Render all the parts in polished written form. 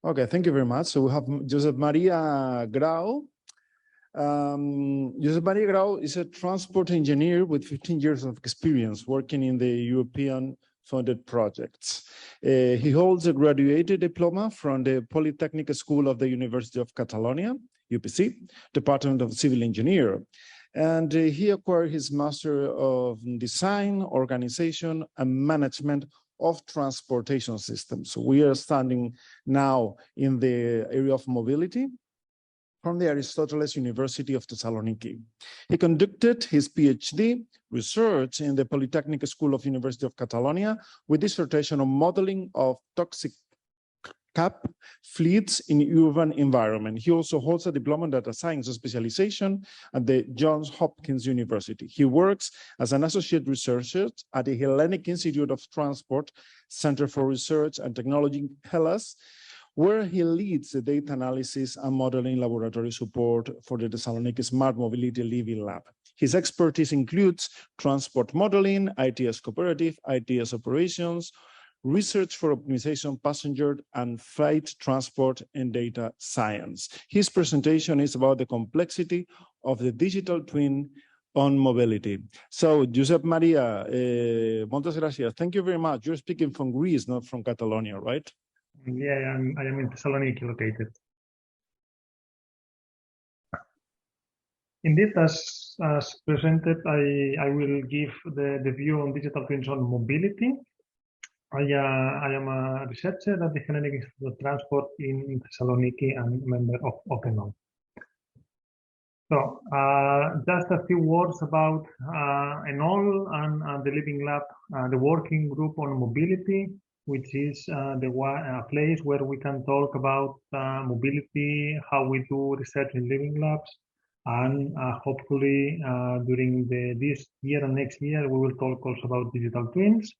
Okay, thank you very much. So we have Josep Maria Grau. Josep Maria Grau is a transport engineer with 15 years of experience working in the European funded projects. He holds a graduate diploma from the Polytechnic School of the University of Catalonia, UPC, Department of Civil Engineer. And he acquired his Master of Design, Organization, and Management of Transportation Systems. So we are standing now in the area of mobility from the Aristoteles University of Thessaloniki. He conducted his PhD research in the Polytechnic School of University of Catalonia with dissertation on modeling of toxic cab fleets in urban environment. He also holds a diploma in data science specialization at the Johns Hopkins University. He works as an associate researcher at the Hellenic Institute of Transport Center for Research and Technology in Hellas, where he leads the data analysis and modeling laboratory support for the Thessaloniki Smart Mobility Living Lab. His expertise includes transport modeling, ITS cooperative, ITS operations, research for optimization, passenger and freight transport, and data science. His presentation is about the complexity of the digital twin on mobility. So, Josep Maria, muchas gracias. Thank you very much. You're speaking from Greece, not from Catalonia, right? Yeah, I am in Thessaloniki located. Indeed, as presented, I will give the view on digital twins on mobility. I am a researcher at the Hellenic Institute of Transport in Thessaloniki and member of ENoLL. So, just a few words about ENoLL and the Living Lab, the working group on mobility, which is the place where we can talk about mobility, how we do research in Living Labs, and hopefully during this year and next year, we will talk also about digital twins.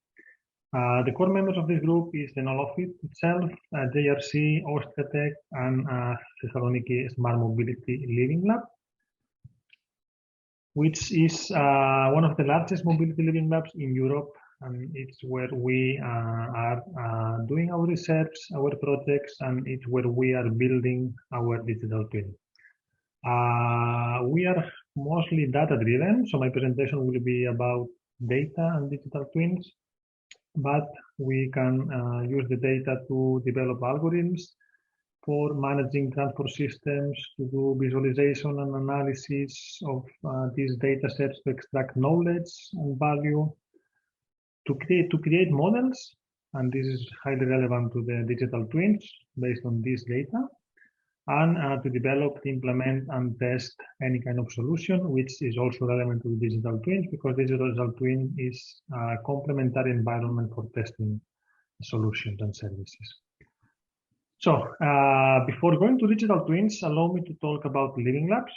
The core members of this group is the ENoLL office itself, JRC, Austria-Tech, and Thessaloniki Smart Mobility Living Lab, which is one of the largest mobility living labs in Europe, and it's where we are doing our research, our projects, and it's where we are building our digital twin. We are mostly data-driven, so my presentation will be about data and digital twins. But we can use the data to develop algorithms for managing transport systems, to do visualization and analysis of these data sets to extract knowledge and value, to create models, and this is highly relevant to the digital twins based on this data, and to develop, implement, and test any kind of solution, which is also relevant to digital twins, because digital twin is a complementary environment for testing solutions and services. So, before going to digital twins, allow me to talk about living labs,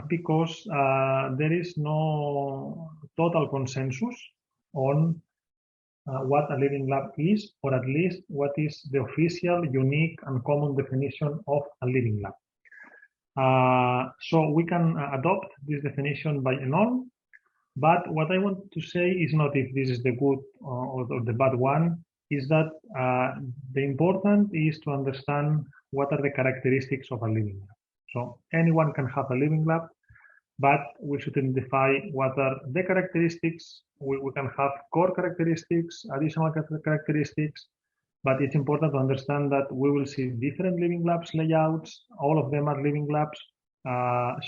because there is no total consensus on what a living lab is, or at least what is the official, unique, and common definition of a living lab. So we can adopt this definition by ENoLL, but what I want to say is not if this is the good or the bad one, is that the important is to understand what are the characteristics of a living lab. So anyone can have a living lab, but we should identify what are the characteristics. We can have core characteristics, additional characteristics, but it's important to understand that we will see different living labs layouts. All of them are living labs.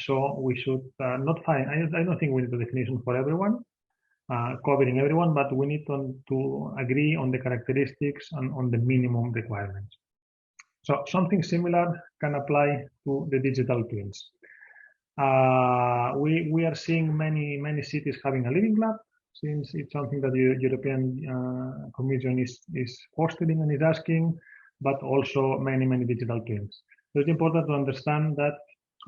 So we should not find, I don't think we need a definition for everyone, covering everyone, but we need to agree on the characteristics and on the minimum requirements. So something similar can apply to the digital twins. We are seeing many cities having a living lab, since it's something that the European Commission is fostering and is asking, but also many digital twins. So it's important to understand that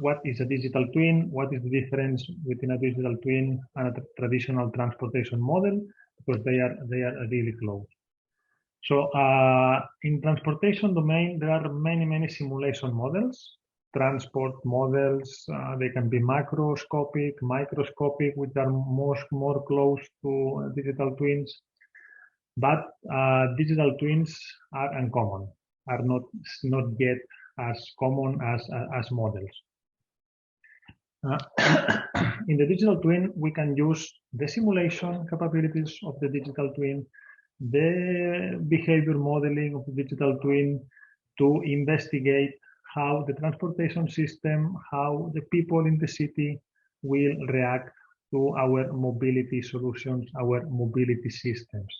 what is a digital twin, what is the difference between a digital twin and a traditional transportation model, because they are really close. So in transportation domain, there are many simulation models. Transport models, they can be macroscopic, microscopic, which are more close to digital twins. But digital twins are uncommon. are not yet as common as models. In the digital twin, we can use the simulation capabilities of the digital twin, the behavior modeling of the digital twin to investigate how the transportation system, how the people in the city will react to our mobility solutions, our mobility systems.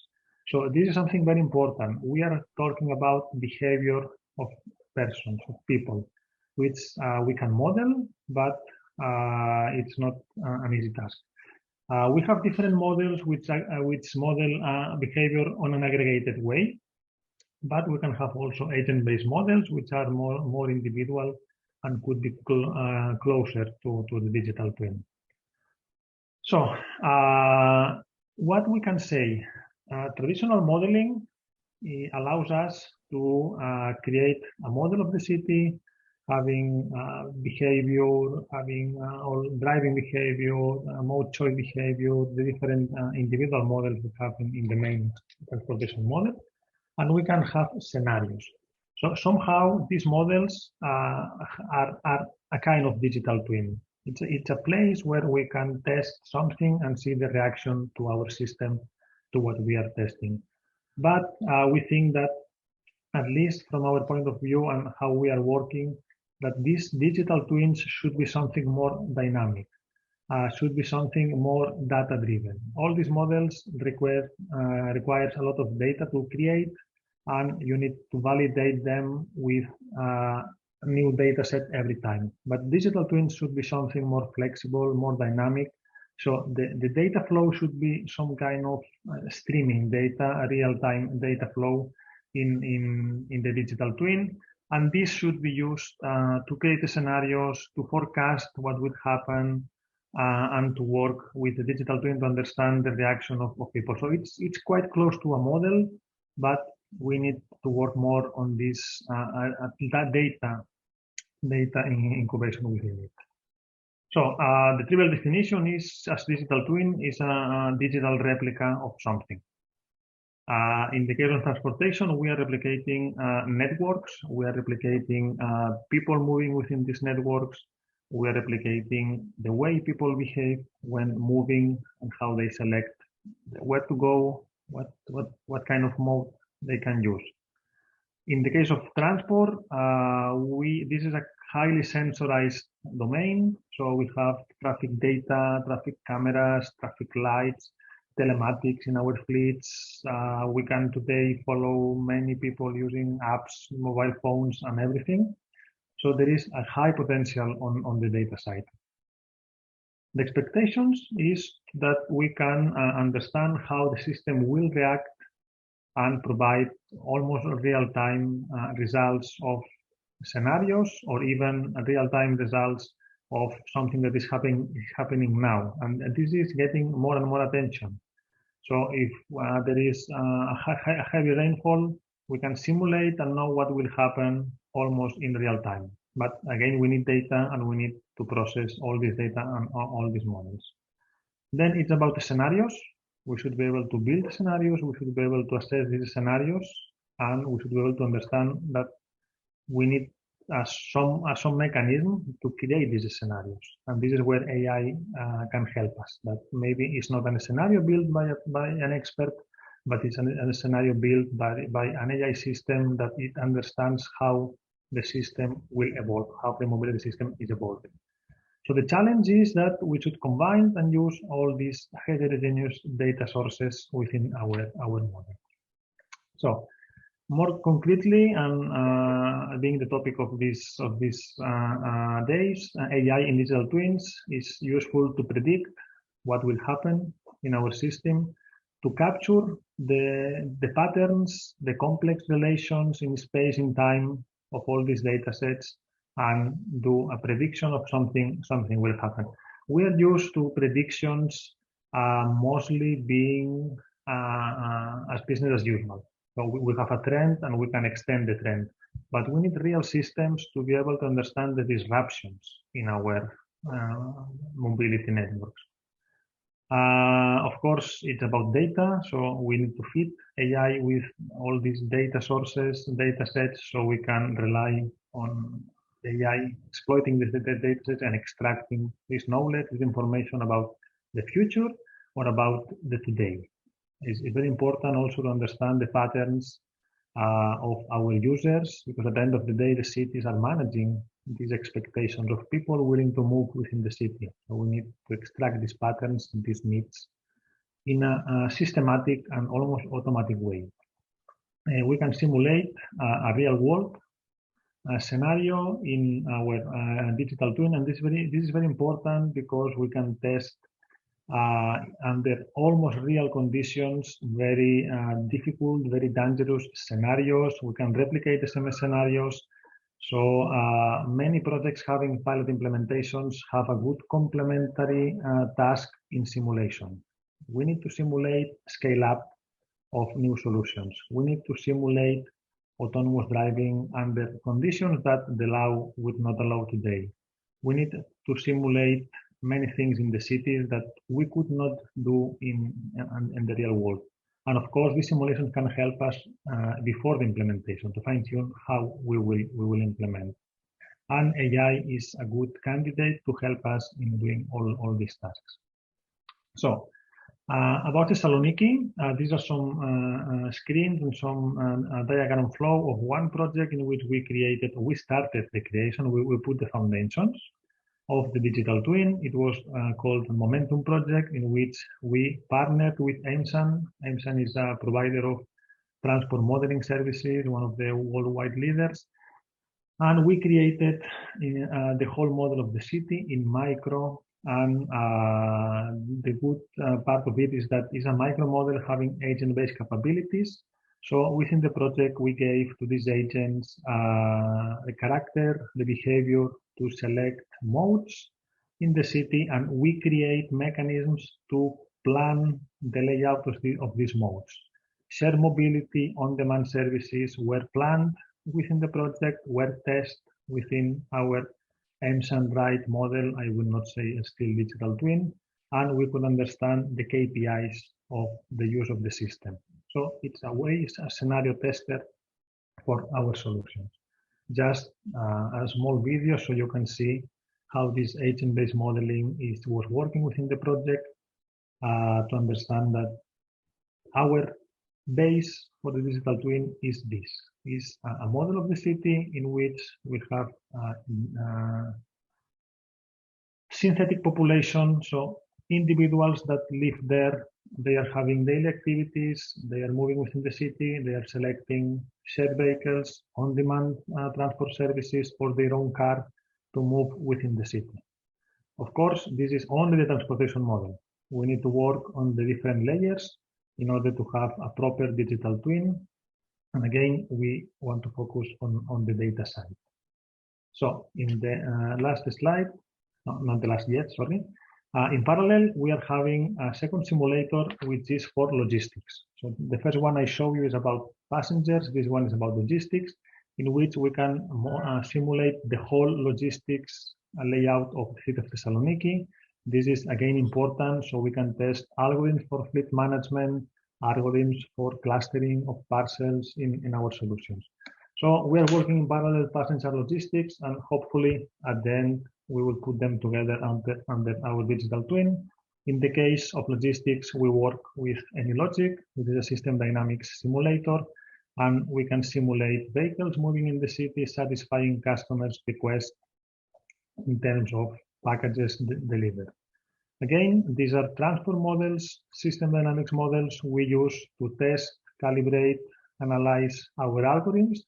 So this is something very important. We are talking about behavior of persons, of people, which we can model, but it's not an easy task. We have different models which model behavior on an aggregated way, but we can have also agent-based models which are more individual and could be closer to the digital twin. So what we can say, traditional modeling allows us to create a model of the city, having behavior, having all driving behavior, mode choice behavior, the different individual models we have in the main transportation model, and we can have scenarios. So somehow these models are a kind of digital twin. It's a place where we can test something and see the reaction to our system to what we are testing. But we think that, at least from our point of view and how we are working, that these digital twins should be something more dynamic, should be something more data-driven. All these models requires a lot of data to create, and you need to validate them with a new data set every time. But digital twins should be something more flexible, more dynamic. So the data flow should be some kind of streaming data, a real-time data flow in the digital twin. And this should be used to create the scenarios, to forecast what would happen, and to work with the digital twin to understand the reaction of people. So it's quite close to a model, but we need to work more on this data incubation within it. So the trivial definition is, as digital twin is a digital replica of something. In the case of transportation, we are replicating networks. We are replicating people moving within these networks. We are replicating the way people behave when moving and how they select where to go, what kind of mode they can use. In the case of transport, this is a highly sensorized domain. So we have traffic data, traffic cameras, traffic lights, telematics in our fleets. We can today follow many people using apps, mobile phones, and everything. So there is a high potential on the data side. The expectations is that we can understand how the system will react and provide almost real-time results of scenarios, or even real-time results of something that is happening now. And this is getting more and more attention. So if there is a heavy rainfall, we can simulate and know what will happen almost in real time. But again, we need data, and we need to process all this data and all these models. Then it's about the scenarios. We should be able to build scenarios. We should be able to assess these scenarios, and we should be able to understand that we need some mechanism to create these scenarios. And this is where AI can help us. That maybe it's not a scenario built by an expert, but it's a scenario built by an AI system that it understands how the system will evolve, how the mobility system is evolving. So the challenge is that we should combine and use all these heterogeneous data sources within our model. So more concretely, and being the topic of these days, AI in digital twins is useful to predict what will happen in our system, to capture the patterns, the complex relations in space and time of all these data sets, and do a prediction of something will happen. We are used to predictions mostly being as business as usual. So we have a trend and we can extend the trend, but we need real systems to be able to understand the disruptions in our mobility networks. Of course, it's about data, so we need to feed AI with all these data sources, data sets, so we can rely on AI exploiting this data sets and extracting this knowledge, this information about the future or about the today. It's very important also to understand the patterns of our users, because at the end of the day, the cities are managing these expectations of people willing to move within the city. So we need to extract these patterns, these needs in a systematic and almost automatic way. We can simulate a real world scenario in our digital twin, and this is very important because we can test under almost real conditions, very difficult, very dangerous scenarios. We can replicate the same scenarios. So many projects having pilot implementations have a good complementary task in simulation. We need to simulate scale up of new solutions. We need to simulate autonomous driving under conditions that the law would not allow today. We need to simulate many things in the cities that we could not do in the real world. And of course, these simulations can help us before the implementation to fine tune how we will implement. And AI is a good candidate to help us in doing all these tasks. So about Thessaloniki, these are some screens and some diagram flow of one project in which we started the creation, we put the foundations of the digital twin. It was called the Momentum project, in which we partnered with EMSAN. EMSAN is a provider of transport modeling services, one of the worldwide leaders. And we created the whole model of the city in micro. And the good part of it is that it's a micro model having agent-based capabilities. So within the project, we gave to these agents the character, the behavior to select modes in the city, and we create mechanisms to plan the layout of these modes. Shared mobility, on-demand services were planned within the project, were tested within our EMSAN right model, I would not say a still digital twin, and we could understand the KPIs of the use of the system. So it's a scenario tester for our solutions. Just a small video so you can see how this agent-based modeling was working within the project to understand that our base for the digital twin is this. Is a model of the city in which we have synthetic population, so individuals that live there, they are having daily activities, they are moving within the city, they are selecting shared vehicles, on-demand transport services, or their own car to move within the city. Of course, this is only the transportation model. We need to work on the different layers in order to have a proper digital twin. And again, we want to focus on the data side. So in the last slide, no, not the last yet, sorry. In parallel, we are having a second simulator, which is for logistics. So the first one I show you is about passengers. This one is about logistics, in which we can simulate the whole logistics layout of the city of Thessaloniki. This is again important, so we can test algorithms for fleet management, algorithms for clustering of parcels in our solutions. So we are working in parallel passenger logistics, and hopefully at the end we will put them together under our digital twin. In the case of logistics, we work with ENoLL, which is a system dynamics simulator, and we can simulate vehicles moving in the city, satisfying customers' requests in terms of packages delivered. Again, these are transport models, system dynamics models we use to test, calibrate, analyze our algorithms,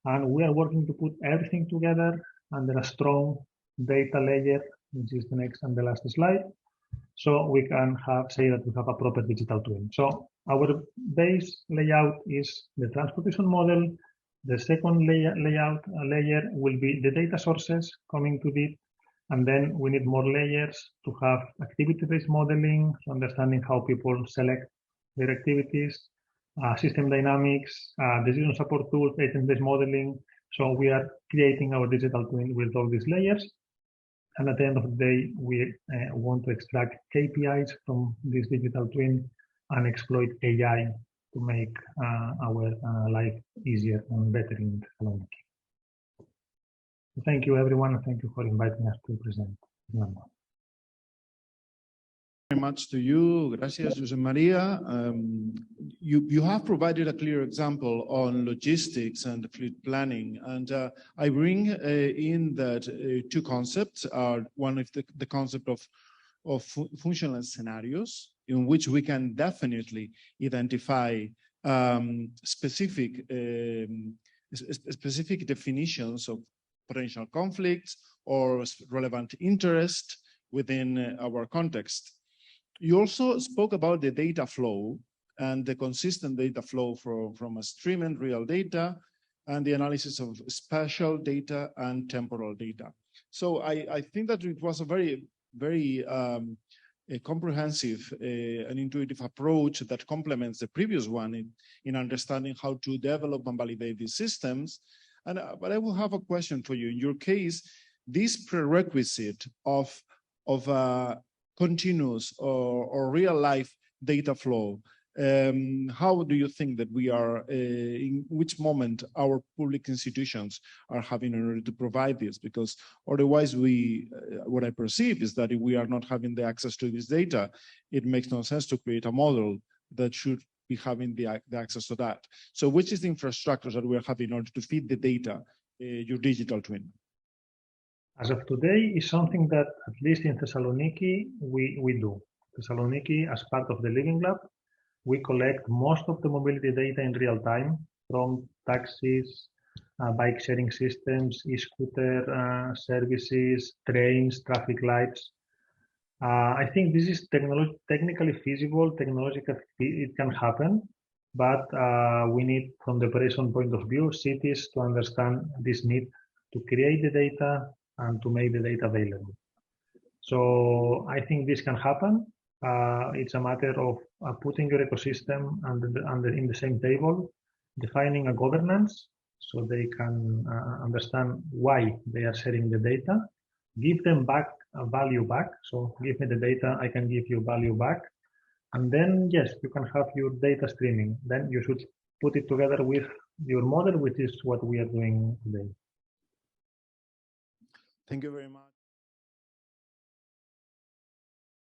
and we are working to put everything together under a strong data layer, which is the next and the last slide, so we can say that we have a proper digital twin. So our base layout is the transportation model. The second layer will be the data sources coming to it. And then we need more layers to have activity-based modeling, so understanding how people select their activities, system dynamics, decision support tools, agent-based modeling. So we are creating our digital twin with all these layers. And at the end of the day, we want to extract KPIs from this digital twin and exploit AI to make our life easier and better in Thessaloniki. Thank you, everyone. Thank you for inviting us to present. Very much to you. Gracias, Josep Maria. You have provided a clear example on logistics and fleet planning, and I bring in that two concepts are one of the concept of functional scenarios in which we can definitely identify specific definitions of potential conflicts or relevant interest within our context. You also spoke about the data flow and the consistent data flow from a stream and real data and the analysis of spatial data and temporal data. So I think that it was a very comprehensive and intuitive approach that complements the previous one in understanding how to develop and validate these systems. But I will have a question for you. In your case, this prerequisite of continuous or real life data flow, how do you think that we are, in which moment our public institutions are having in order to provide this? Because otherwise what I perceive is that if we are not having the access to this data, it makes no sense to create a model that should be having the access to that. So which is the infrastructure that we are having in order to feed the data, your digital twin? As of today, is something that, at least in Thessaloniki, we do. Thessaloniki, as part of the Living Lab, we collect most of the mobility data in real time from taxis, bike sharing systems, e-scooter services, trains, traffic lights. I think this is technically feasible, technologically it can happen, but we need, from the operation point of view, cities to understand this need to create the data and to make the data available. So I think this can happen. It's a matter of putting your ecosystem in the same table, defining a governance so they can understand why they are sharing the data, give them back a value back. So give me the data, I can give you value back. And then, yes, you can have your data streaming. Then you should put it together with your model, which is what we are doing today. Thank you very much.